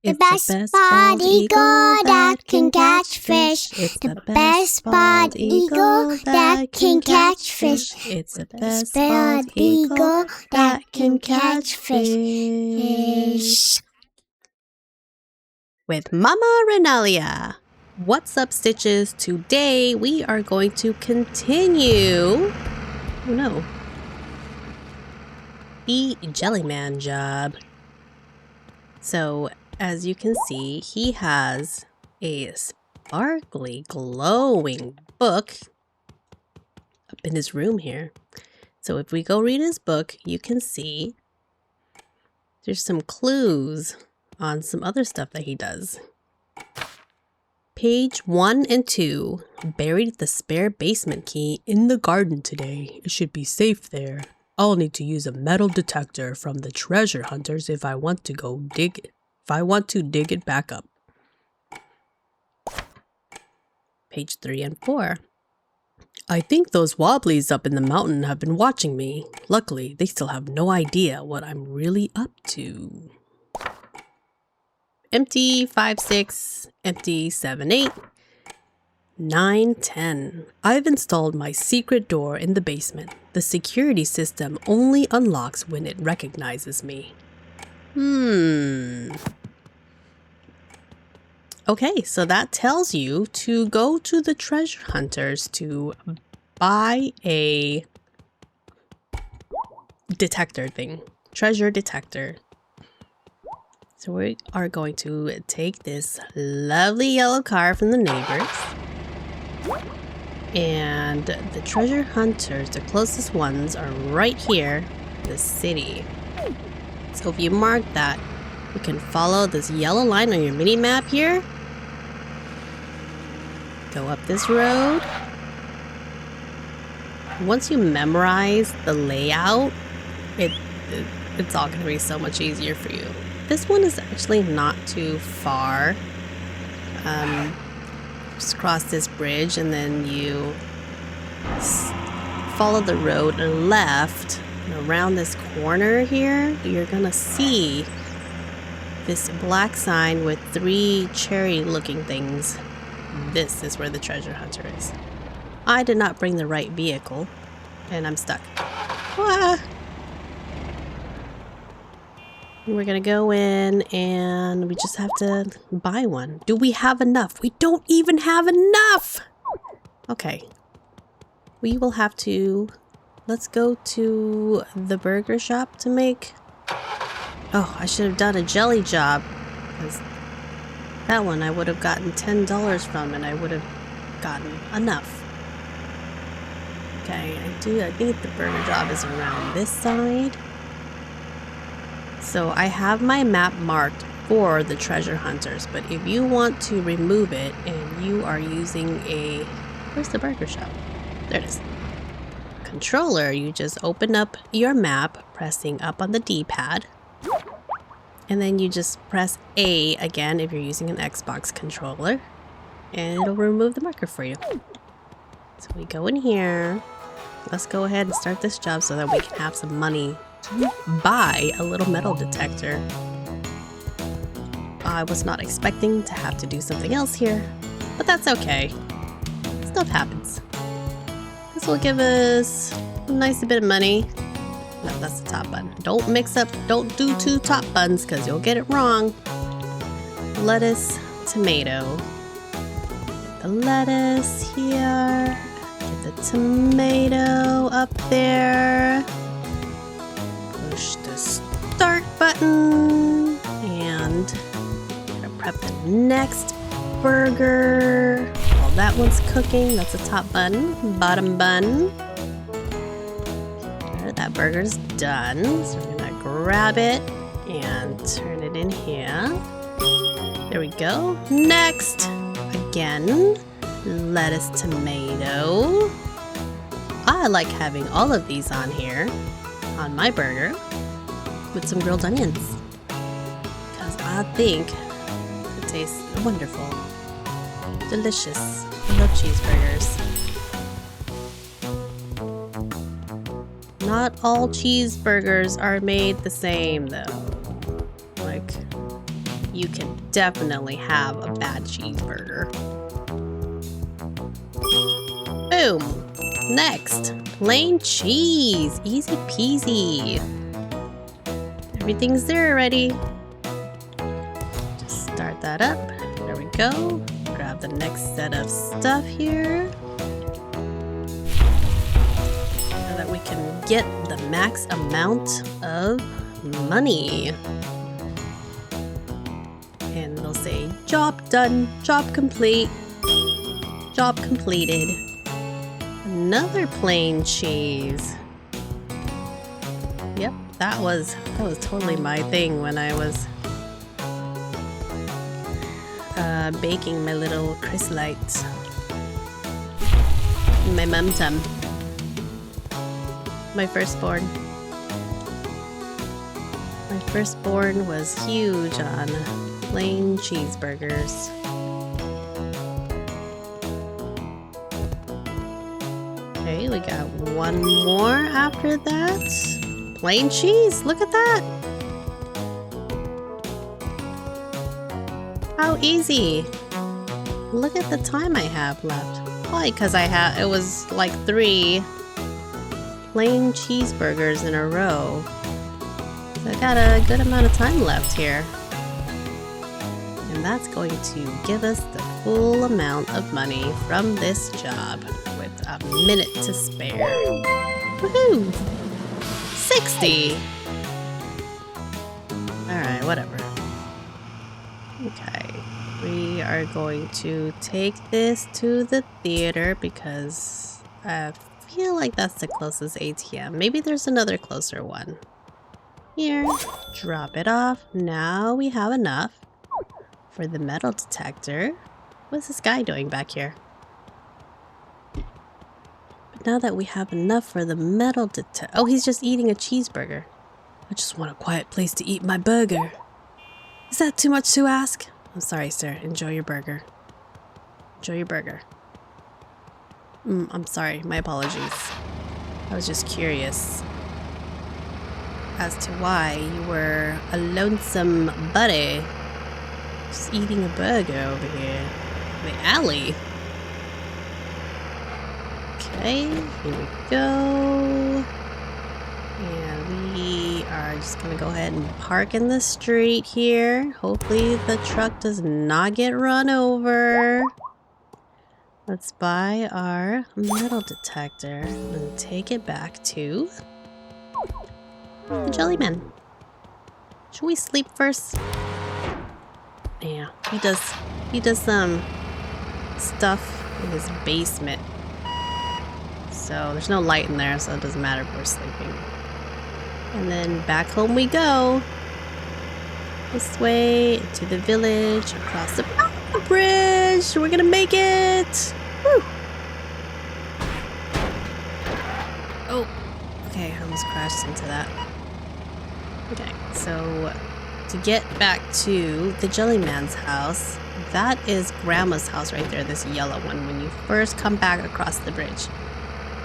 The best bald eagle that can catch fish. It's the best bald eagle that can catch fish. It's the best bald eagle that can catch fish. With Mama Renalia. What's up, Stitches? Today we are going to continue the Jellyman job. So as you can see, he has a sparkly glowing book up in his room here. So if we go read his book, you can see there's some clues on some other stuff that he does. Page 1 and 2. Buried the spare basement key in the garden today. It should be safe there. I'll need to use a metal detector from the treasure hunters if I want to dig it back up. Page 3 and 4. I think those wobblies up in the mountain have been watching me. Luckily, they still have no idea what I'm really up to. Empty 5, 6, empty 7, 8, 9, 10. I've installed my secret door in the basement. The security system only unlocks when it recognizes me. Okay, so that tells you to go to the treasure hunters to buy a detector thing. Treasure detector. So we are going to take this lovely yellow car from the neighbors. And the treasure hunters, the closest ones, are right here, the city. So if you mark that, you can follow this yellow line on your mini map here. Go up this road. Once you memorize the layout, it's all going to be so much easier for you. This one is actually not too far. Just cross this bridge and then you follow the road left. And around this corner here, you're gonna see this black sign with 3 cherry looking things. This is where the treasure hunter is. I did not bring the right vehicle and I'm stuck. Ah! We're gonna go in and we just have to buy one. Do we have enough? We don't even have enough! Okay. We will have to... Let's go to the burger shop to make... Oh, I should have done a jelly job. Because that one I would have gotten $10 from and I would have gotten enough. Okay, I think the burger job is around this side. So I have my map marked for the treasure hunters, but if you want to remove it and you are using a... Where's the burger shop? There it is. Controller, you just open up your map, pressing up on the D-pad. And then you just press A again if you're using an Xbox controller. And it'll remove the marker for you. So we go in here. Let's go ahead and start this job so that we can have some money to buy a little metal detector. I was not expecting to have to do something else here, but that's okay. Stuff happens. This will give us a nice bit of money. No, that's the top button. Don't mix up, don't do 2 top buttons because you'll get it wrong. Lettuce, tomato. Get the lettuce here. Get the tomato up there. Push the start button and gonna prep the next burger. While that one's cooking, that's the top button. Bottom button. There, that burger's done. So we're gonna grab it and turn it in here. There we go. Next, again, lettuce, tomato. I like having all of these on here on my burger with some grilled onions because I think it tastes wonderful. Delicious. I love cheeseburgers. Not all cheeseburgers are made the same though. Like, you can definitely have a bad cheeseburger. Boom! Next, plain cheese. Easy peasy. Everything's there already. Just start that up. There we go. Grab the next set of stuff here. So that we can get the max amount of money. And they'll say, job done, job complete, job completed. Another plain cheese. Yep, that was totally my thing when I was baking my little chrysalites. My mum-tum. My firstborn. My firstborn was huge on plain cheeseburgers. Okay, we got one more after that. Plain cheese, look at that. How easy. Look at the time I have left. Probably because it was like 3 plain cheeseburgers in a row. So I got a good amount of time left here. And that's going to give us the full amount of money from this job with a minute to spare. Woohoo! 60! Alright, whatever. Okay, we are going to take this to the theater because I feel like that's the closest ATM. Maybe there's another closer one. Here, drop it off. Now we have enough for the metal detector. What's this guy doing back here? But now that we have enough for the metal detector... Oh, he's just eating a cheeseburger. I just want a quiet place to eat my burger. Is that too much to ask? I'm sorry, sir. Enjoy your burger. Enjoy your burger. I'm sorry. My apologies. I was just curious as to why you were a lonesome buddy just eating a burger over here in the alley. Okay, here we go. And we are just gonna go ahead and park in the street here. Hopefully the truck does not get run over. Let's buy our metal detector and take it back to the Jellyman. Should we sleep first? Yeah, he does some stuff in his basement. So there's no light in there, so it doesn't matter if we're sleeping. And then back home we go. This way to the village, across the bridge. We're gonna make it. Woo. Oh, okay, I almost crashed into that. Okay, so to get back to the Jellyman's house, that is Grandma's house right there, this yellow one, when you first come back across the bridge.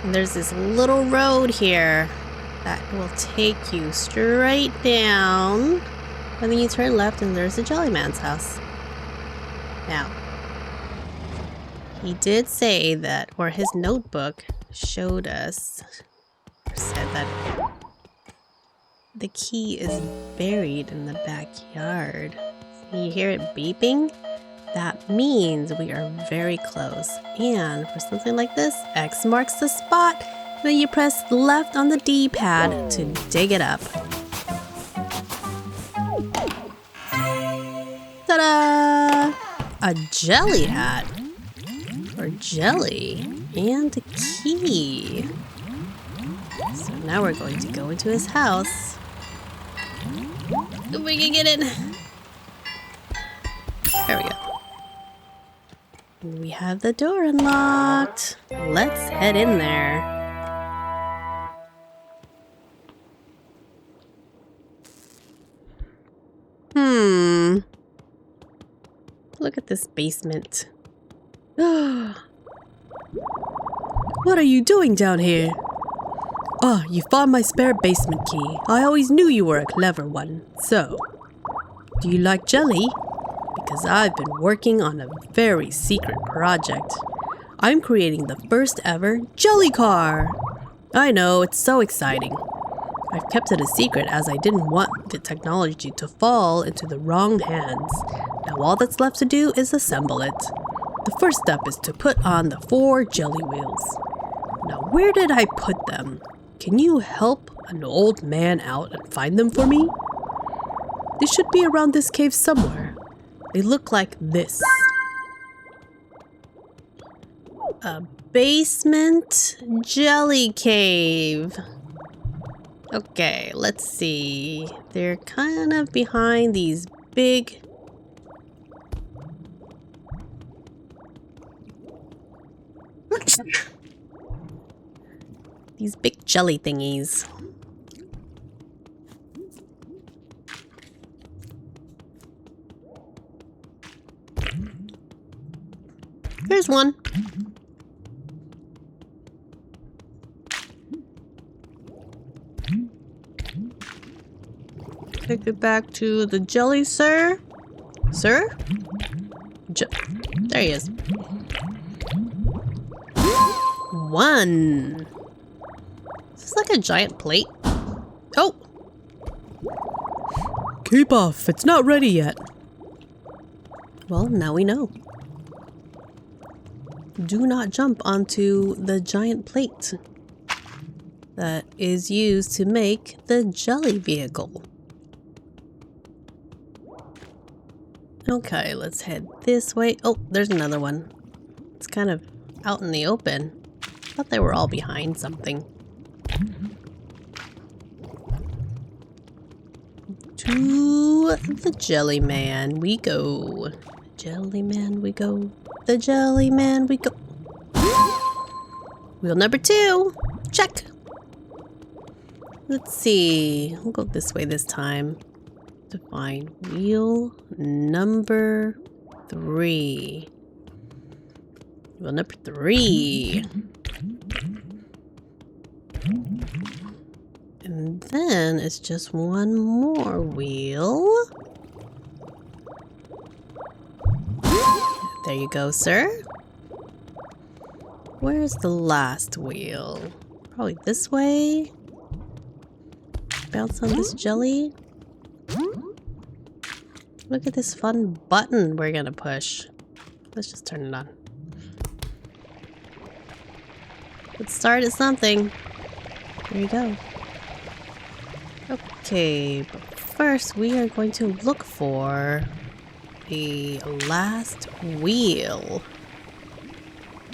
And there's this little road here that will take you straight down, and then you turn left and there's the Jellyman's house. Now, he did say that, or his notebook showed us, or said that the key is buried in the backyard. You hear it beeping? That means we are very close. And for something like this, X marks the spot. Then you press left on the D-pad to dig it up. Ta-da! A jelly hat. Or jelly. And a key. So now we're going to go into his house. If we can get in. There we go. We have the door unlocked. Let's head in there. Look at this basement. What are you doing down here? Ah, you found my spare basement key. I always knew you were a clever one. So, do you like jelly? because I've been working on a very secret project. I'm creating the first ever jelly car. I know, it's so exciting. I've kept it a secret as I didn't want the technology to fall into the wrong hands. Now all that's left to do is assemble it. The first step is to put on the 4 jelly wheels. Now where did I put them? Can you help an old man out and find them for me? They should be around this cave somewhere. They look like this. A basement jelly cave. Okay, let's see. They're kind of behind these big... these big jelly thingies. Here's one. Take it back to the jelly, sir. Sir? There he is. 1. Is this like a giant plate? Oh! Keep off. It's not ready yet. Well, now we know. Do not jump onto the giant plate that is used to make the jelly vehicle. Okay, let's head this way. Oh, there's another one. It's kind of out in the open. I thought they were all behind something. To the jelly man we go. Jelly man we go. The jelly man we go. Wheel number 2. Check. Let's see. We'll go this way this time to find wheel number 3. Wheel number 3. And then it's just one more wheel. There you go, sir. Where's the last wheel? Probably this way. Bounce on this jelly. Look at this fun button we're gonna push. Let's just turn it on. Let's start at something. There you go. Okay, but first we are going to look for the last wheel.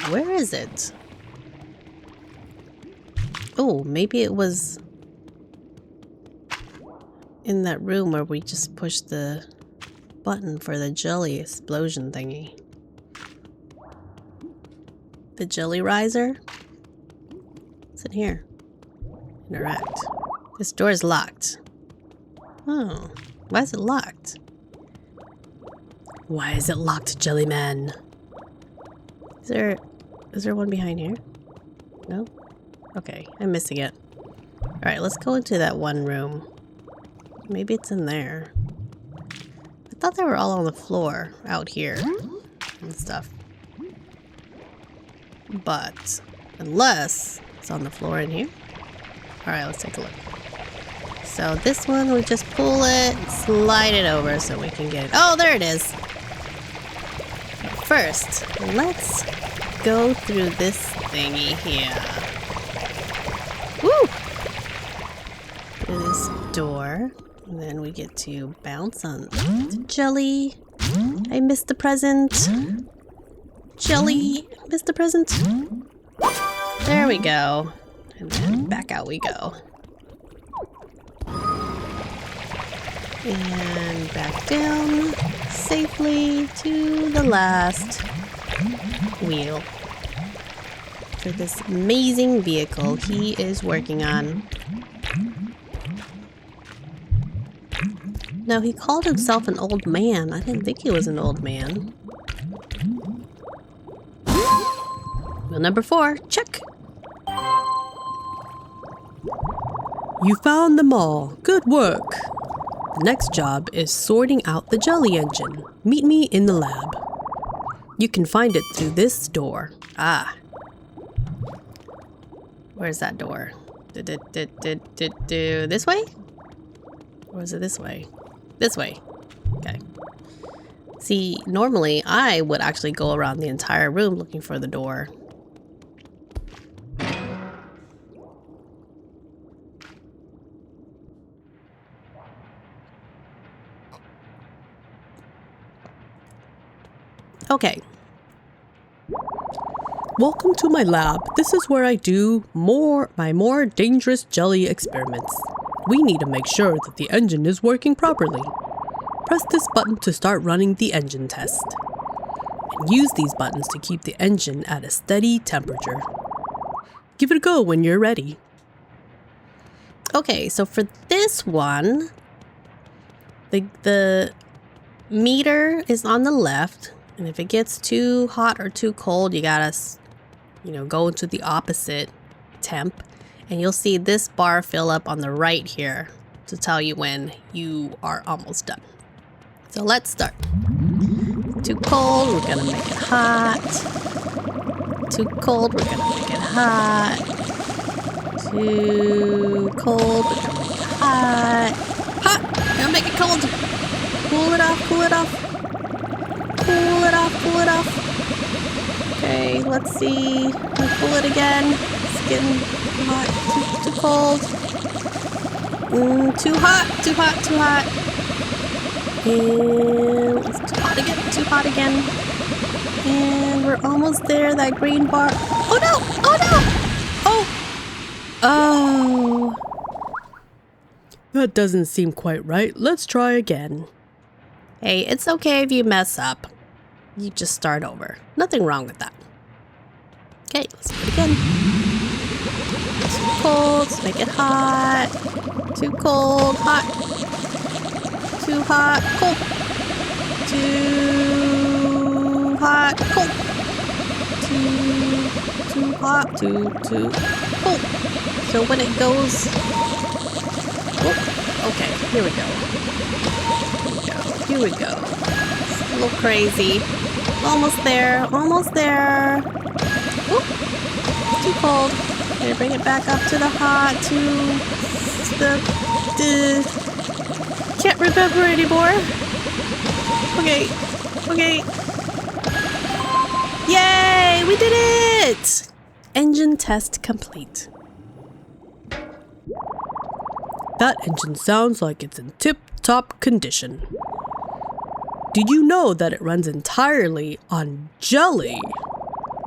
Where is it? Oh, maybe it was in that room where we just pushed the button for the jelly explosion thingy. The jelly riser? What's in here? Interact. This door is locked. Oh, why is it locked? Why is it locked, Jellyman? Is there one behind here? No? Okay, I'm missing it. Alright, let's go into that one room. Maybe it's in there. I thought they were all on the floor out here and stuff. But unless it's on the floor in here. Alright, let's take a look. So this one, we just pull it, slide it over so we can get it. Oh, there it is. First, let's go through this thingy here. Woo! Through this door. And then we get to bounce on the jelly. I missed the present. Jelly, missed the present. There we go. And then back out we go. And back down safely to the last wheel for this amazing vehicle he is working on. Now, he called himself an old man. I didn't think he was an old man. Wheel number 4, check. You found them all. Good work. The next job is sorting out the jelly engine. Meet me in the lab. You can find it through this door. Ah. Where's that door? This way? Or is it this way? This way. Okay. See, normally I would actually go around the entire room looking for the door. Okay. Welcome to my lab. This is where I do my more dangerous jelly experiments. We need to make sure that the engine is working properly. Press this button to start running the engine test. And use these buttons to keep the engine at a steady temperature. Give it a go when you're ready. Okay, so for this one, the meter is on the left. And if it gets too hot or too cold, you gotta, go into the opposite temp. And you'll see this bar fill up on the right here to tell you when you are almost done. So let's start. Too cold, we're gonna make it hot. Too cold, we're gonna make it hot. Too cold, we're gonna make it hot. Hot! Gonna make it cold. Cool it off, cool it off. Cool it off, cool it off. Okay, let's see. We'll cool it again. It's getting hot, too cold. Too hot, too hot, too hot. And it's too hot again. And we're almost there, that green bar. Oh no, oh no! Oh. That doesn't seem quite right. Let's try again. Hey, it's okay if you mess up. You just start over. Nothing wrong with that. Okay, let's do it again. Too cold, let's make it hot. Too cold, hot. Too hot, cold. Too hot, cold. Too hot, too cold. So when it goes... Oh, okay, here we go. Here we go. It's a little crazy. Almost there. Almost there. Oop. Too cold. Gonna bring it back up to the hot. To the... Can't remember anymore. Okay. Okay. Yay! We did it! Engine test complete. That engine sounds like it's in tip-top condition. Did you know that it runs entirely on jelly?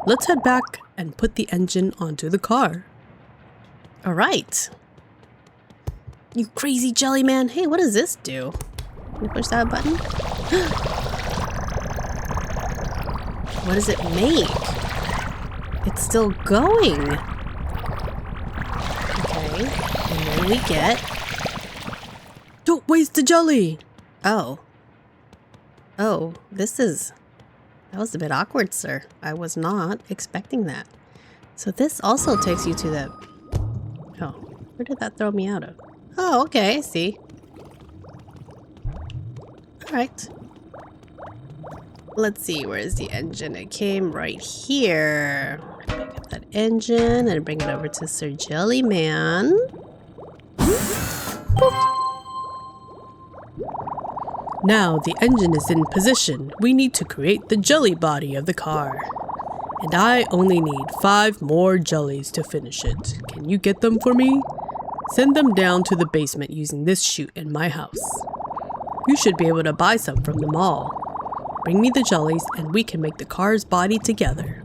Let's head back and put the engine onto the car. All right. You crazy jelly man. Hey, what does this do? Can you push that button? What does it make? It's still going. Okay. And then we get... Don't waste the jelly! Oh. Oh, this is... That was a bit awkward, sir. I was not expecting that. So this also takes you to the... Oh, where did that throw me out of? Oh, okay, I see. Alright. Let's see, where's the engine? It came right here. Pick up that engine and bring it over to Sir Jellyman. Now the engine is in position. We need to create the jelly body of the car. And I only need 5 more jellies to finish it. Can you get them for me? Send them down to the basement using this chute in my house. You should be able to buy some from the mall. Bring me the jellies and we can make the car's body together.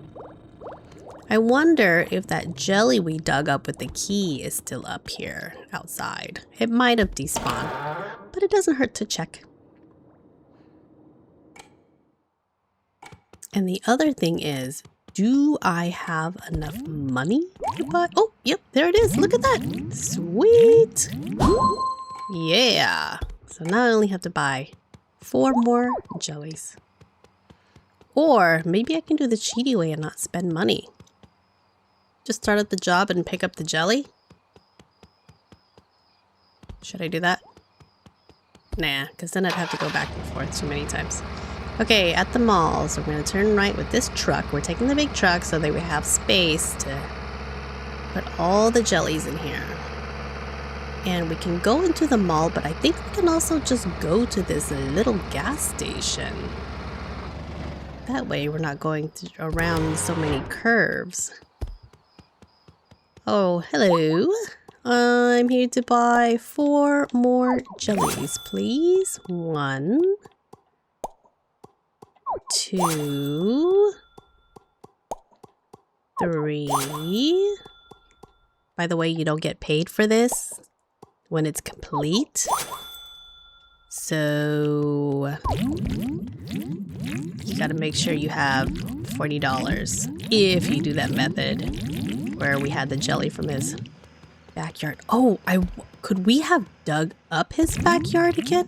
I wonder if that jelly we dug up with the key is still up here outside. It might have despawned, but it doesn't hurt to check. And the other thing is, do I have enough money to buy? Oh, yep, there it is. Look at that. Sweet. Yeah. So now I only have to buy 4 more jellies. Or maybe I can do the cheaty way and not spend money. Just start at the job and pick up the jelly. Should I do that? Nah, because then I'd have to go back and forth too many times. Okay, at the mall, so we're going to turn right with this truck. We're taking the big truck so that we have space to put all the jellies in here. And we can go into the mall, but I think we can also just go to this little gas station. That way we're not going around so many curves. Oh, hello. I'm here to buy 4 more jellies, please. 1, 2, 3. By the way, you don't get paid for this when it's complete. So you gotta make sure you have $40 if you do that method where we had the jelly from his backyard. Oh, could we have dug up his backyard again?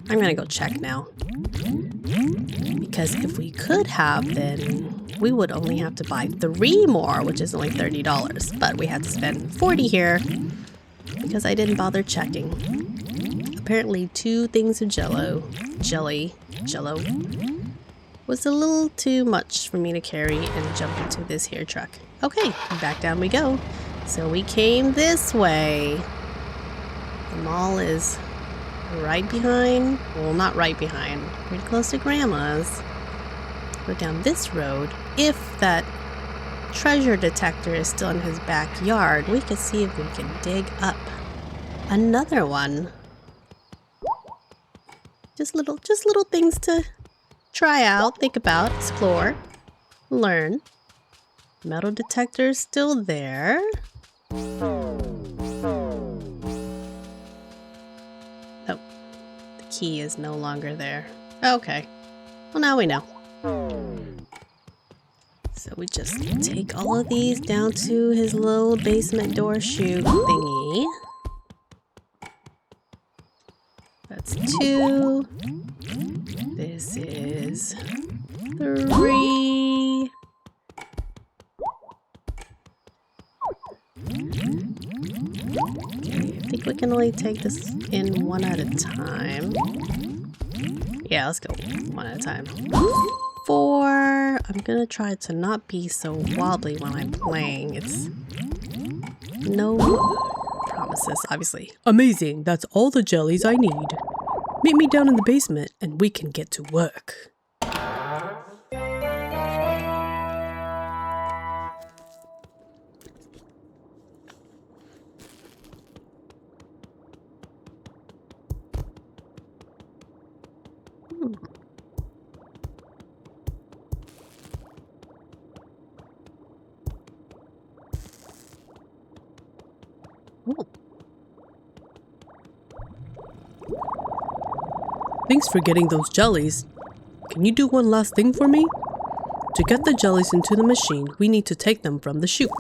I'm gonna go check now. Because if we could have, then we would only have to buy 3 more, which is only $30. But we had to spend 40 here because I didn't bother checking. Apparently 2 things of jello was a little too much for me to carry and jump into this here truck. Okay, back down we go. So we came this way. The mall is right behind, well, not right behind, pretty close to Grandma's. Go down this road. If that treasure detector is still in his backyard, we can see if we can dig up another one. Just little things to try out, think about, explore, learn. Metal detector is still there. Oh, the key is no longer there. Okay, well now we know. So we just take all of these down to his little basement door chute thingy. That's 2. This is 3. Okay, I think we can only take this in 1 at a time. Yeah, let's go 1 at a time. 4. I'm gonna try to not be so wobbly when I'm playing. It's no promises, obviously. Amazing, that's all the jellies I need. Meet me down in the basement and we can get to work. Oh. Thanks for getting those jellies. Can you do one last thing for me? To get the jellies into the machine, we need to take them from the chute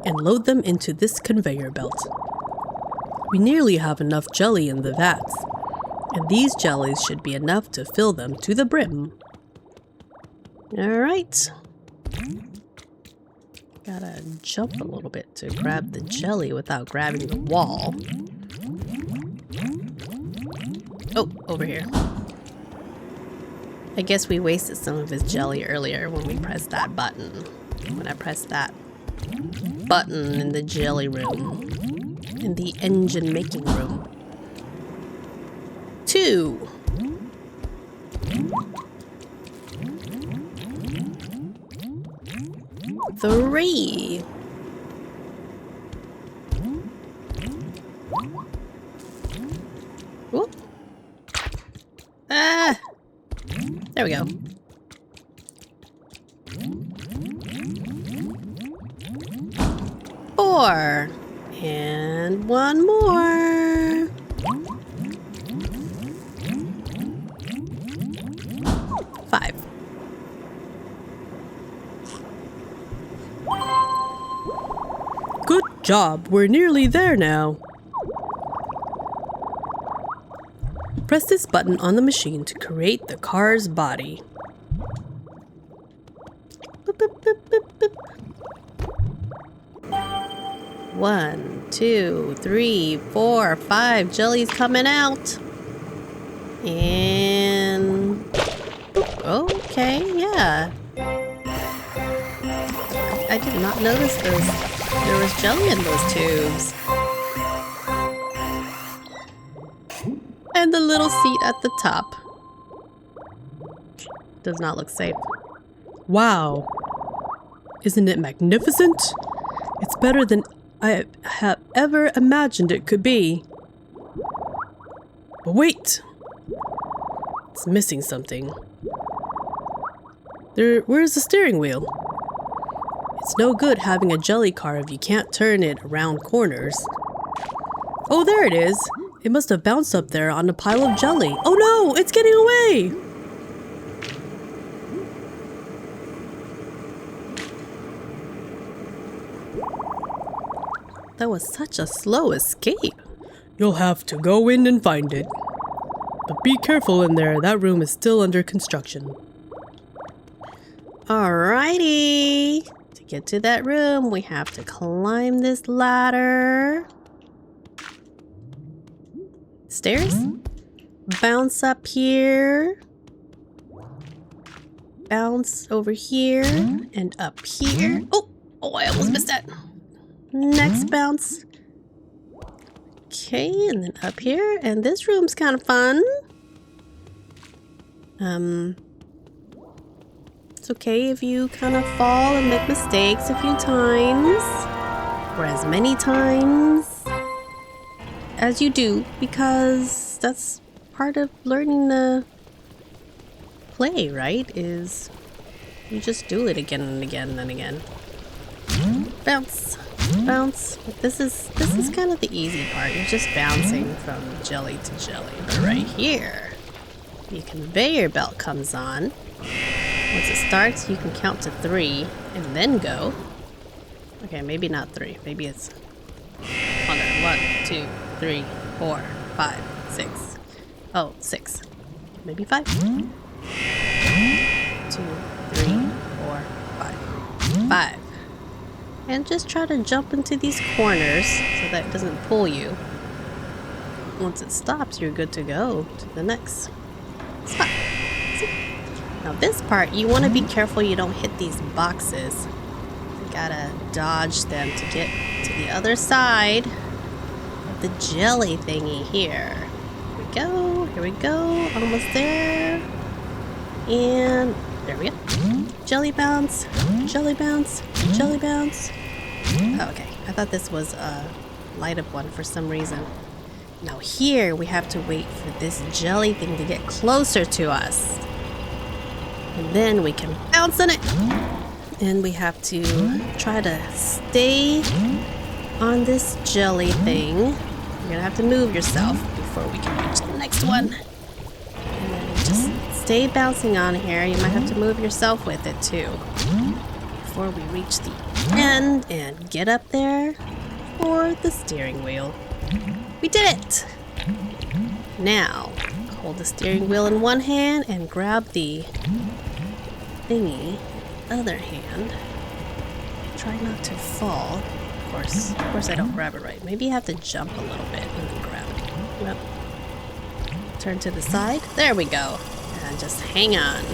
and load them into this conveyor belt. We nearly have enough jelly in the vats, and these jellies should be enough to fill them to the brim. Alright. Gotta jump a little bit to grab the jelly without grabbing the wall. Oh, over here. I guess we wasted some of his jelly earlier when we pressed that button. When I pressed that button in the jelly room. In the engine making room. 2. 3. Whoop. Ah! There we go. 4. And 1 more. 5. Good job. We're nearly there now. Press this button on the machine to create the car's body. Boop, boop, boop, boop, boop. 1, 2, 3, 4, 5 jellies coming out. And... okay, yeah. I did not notice those. There was jelly in those tubes. And the little seat at the top. Does not look safe. Wow. Isn't it magnificent? It's better than I have ever imagined it could be. But wait! It's missing something. Where's the steering wheel? It's no good having a jelly car if you can't turn it around corners. Oh, there it is! It must have bounced up there on a pile of jelly. Oh no! It's getting away! That was such a slow escape. You'll have to go in and find it. But be careful in there, that room is still under construction. Alrighty. To get to that room, we have to climb this ladder. Stairs? Bounce up here. Bounce over here and up here. Oh, I almost missed that. Next bounce. Okay, and then up here. And this room's kind of fun. It's okay if you kind of fall and make mistakes a few times. Or as many times as you do, because that's part of learning to play, right? Is you just do it again and again and again. Bounce. Bounce. This is kind of the easy part. You're just bouncing from jelly to jelly. But right here, the conveyor belt comes on. Once it starts, you can count to 3 and then go. Okay, maybe not 3. Maybe it's 1, 2, 3, 4, 5, 6. Oh, 6. Maybe 5. 2, 3, 4, 5. 5. And just try to jump into these corners so that it doesn't pull you. Once it stops, you're good to go to the next spot. See? Now this part, you want to be careful you don't hit these boxes. You gotta dodge them to get to the other side of the jelly thingy here. Here we go, almost there. And there we go. Jelly bounce, jelly bounce, jelly bounce. Oh, okay, I thought this was a light up one for some reason. Now here we have to wait for this jelly thing to get closer to us. And then we can bounce on it. And we have to try to stay on this jelly thing. You're gonna have to move yourself before we can reach the next one. And then just stay bouncing on here. You might have to move yourself with it too. Before we reach the end and get up there for the steering wheel. We did it! Now, hold the steering wheel in one hand and grab the thingy other hand. Try not to fall. Of course I don't grab it right. Maybe you have to jump a little bit and then grab it. Yep. Turn to the side. There we go. And just hang on.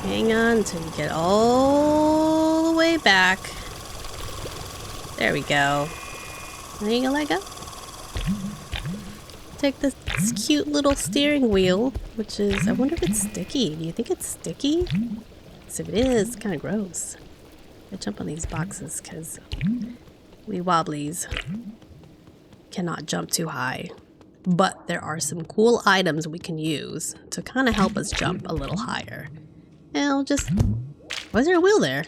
Hang on until you get all the way back. There we go. Now you can let go. Take this cute little steering wheel, which is, I wonder if it's sticky. Do you think it's sticky? Because if it is, it's kind of gross. I jump on these boxes because we wobblies cannot jump too high. But there are some cool items we can use to kind of help us jump a little higher. And I'll just... Why is there a wheel there?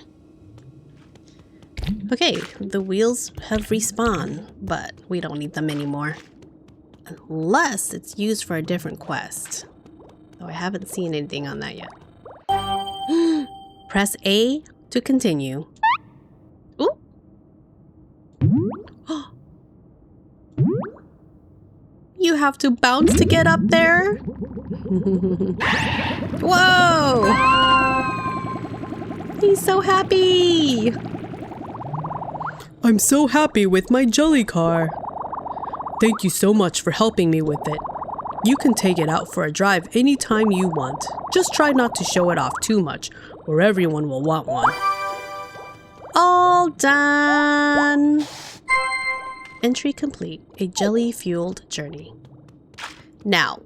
Okay, the wheels have respawned, but we don't need them anymore. Unless it's used for a different quest. Though I haven't seen anything on that yet. Press A to continue. Ooh. You have to bounce to get up there? Whoa! He's so happy! I'm so happy with my jelly car. Thank you so much for helping me with it. You can take it out for a drive anytime you want. Just try not to show it off too much, or everyone will want one. All done! Entry complete. A jelly-fueled journey. Now,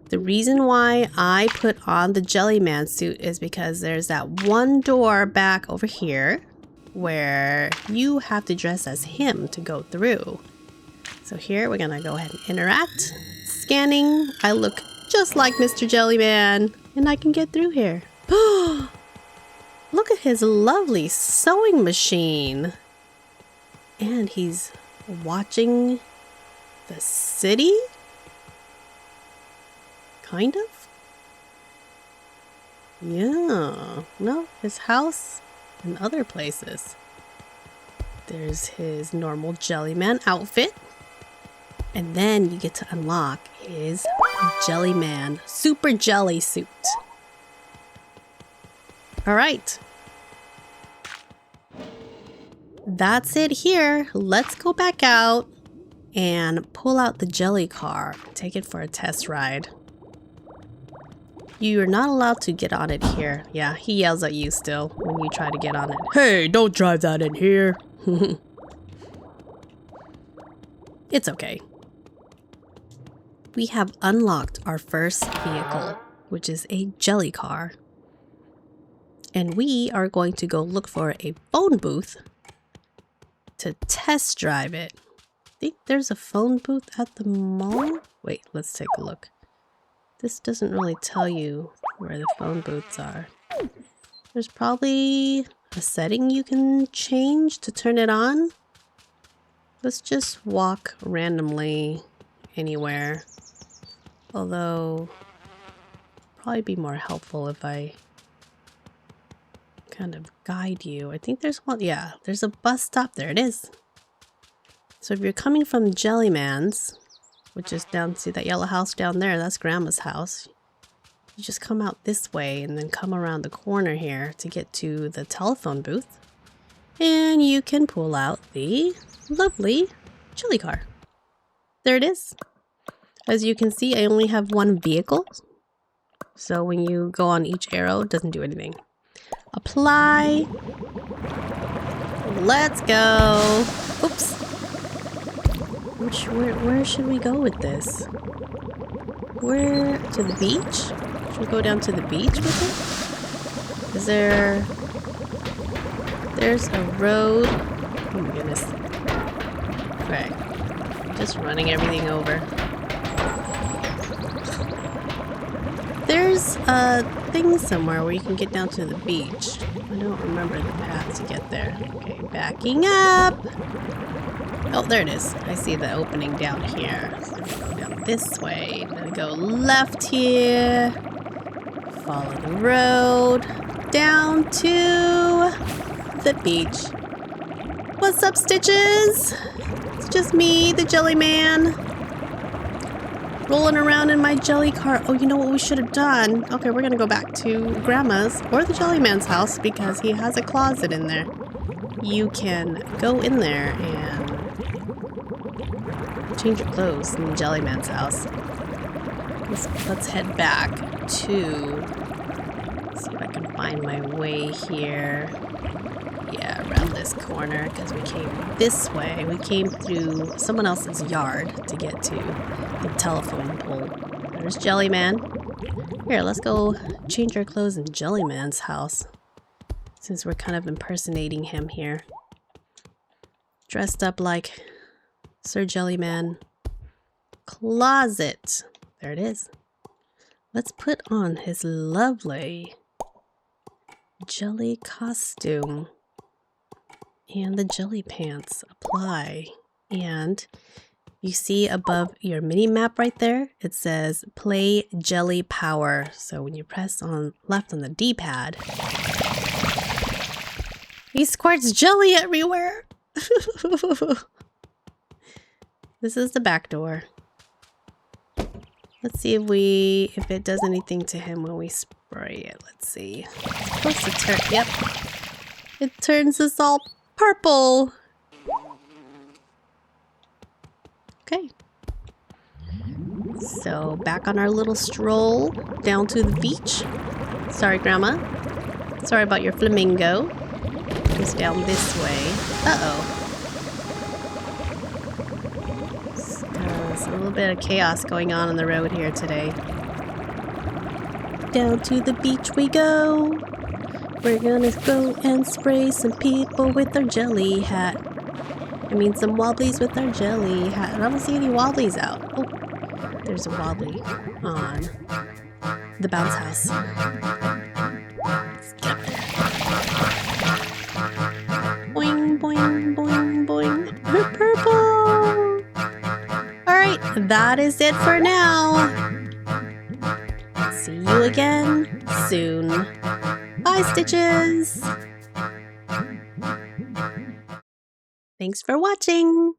the reason why I put on the Jellyman suit is because there's that one door back over here where you have to dress as him to go through. So here we're gonna go ahead and interact. Scanning. I look just like Mr. Jellyman, and I can get through here. Look at his lovely sewing machine. And he's watching the city? Kind of? Yeah. No, his house and other places. There's his normal Jellyman outfit. And then you get to unlock his Jellyman Super Jelly suit. All right. That's it here. Let's go back out and pull out the jelly car. Take it for a test ride. You're not allowed to get on it here. Yeah, he yells at you still when you try to get on it. Hey, don't drive that in here. It's okay. We have unlocked our first vehicle, which is a jelly car. And we are going to go look for a phone booth to test drive it. I think there's a phone booth at the mall. Wait, let's take a look. This doesn't really tell you where the phone booths are. There's probably a setting you can change to turn it on. Let's just walk randomly anywhere. Although, probably be more helpful if I kind of guide you. I think there's one. Yeah, there's a bus stop. There it is. So if you're coming from Jellyman's, which is down, see that yellow house down there? That's Grandma's house. You just come out this way and then come around the corner here to get to the telephone booth. And you can pull out the lovely jelly car. There it is. As you can see, I only have one vehicle. So when you go on each arrow, it doesn't do anything. Apply. Let's go. Oops. Where should we go with this? Where? To the beach? Should we go down to the beach with it? Is there... There's a road. Oh my goodness. Okay. Just running everything over. There's a thing somewhere where you can get down to the beach. I don't remember the path to get there. Okay, backing up. Oh, there it is. I see the opening down here. So I'm gonna go down this way. I'm gonna go left here. Follow the road. Down to the beach. What's up, Stitches? It's just me, the Jelly Man. Rolling around in my jelly car. Oh, you know what we should have done? Okay, we're gonna go back to Grandma's or the Jelly Man's house because he has a closet in there. You can go in there and change your clothes in the Jelly Man's house. Let's head back to... see if I can find my way here. Yeah, around this corner because we came this way. We came through someone else's yard to get to the telephone pole. There's Jelly Man. Here, let's go change our clothes in Jelly Man's house since we're kind of impersonating him here. Dressed up like Sir Jellyman. Closet. There it is. Let's put on his lovely jelly costume. And the jelly pants. Apply. And you see above your mini map right there, it says play jelly power. So when you press on left on the D-pad, he squirts jelly everywhere. This is the back door. Let's see if it does anything to him when we spray it. Let's see. It's supposed to turn. Yep. It turns us all purple. Okay. So back on our little stroll down to the beach. Sorry, Grandma. Sorry about your flamingo. Goes down this way. Uh-oh. There's a little bit of chaos going on the road here today. Down to the beach we go. We're gonna go and spray some people with our jelly hat. I mean some wobblies with our jelly hat. I don't see any wobblies out. Oh, there's a wobbly on the bounce house. Let's get up there. Boing, boing, boing, boing. We're purple! Alright, that is it for now. See you again soon. Bye, Stitches! Thanks for watching!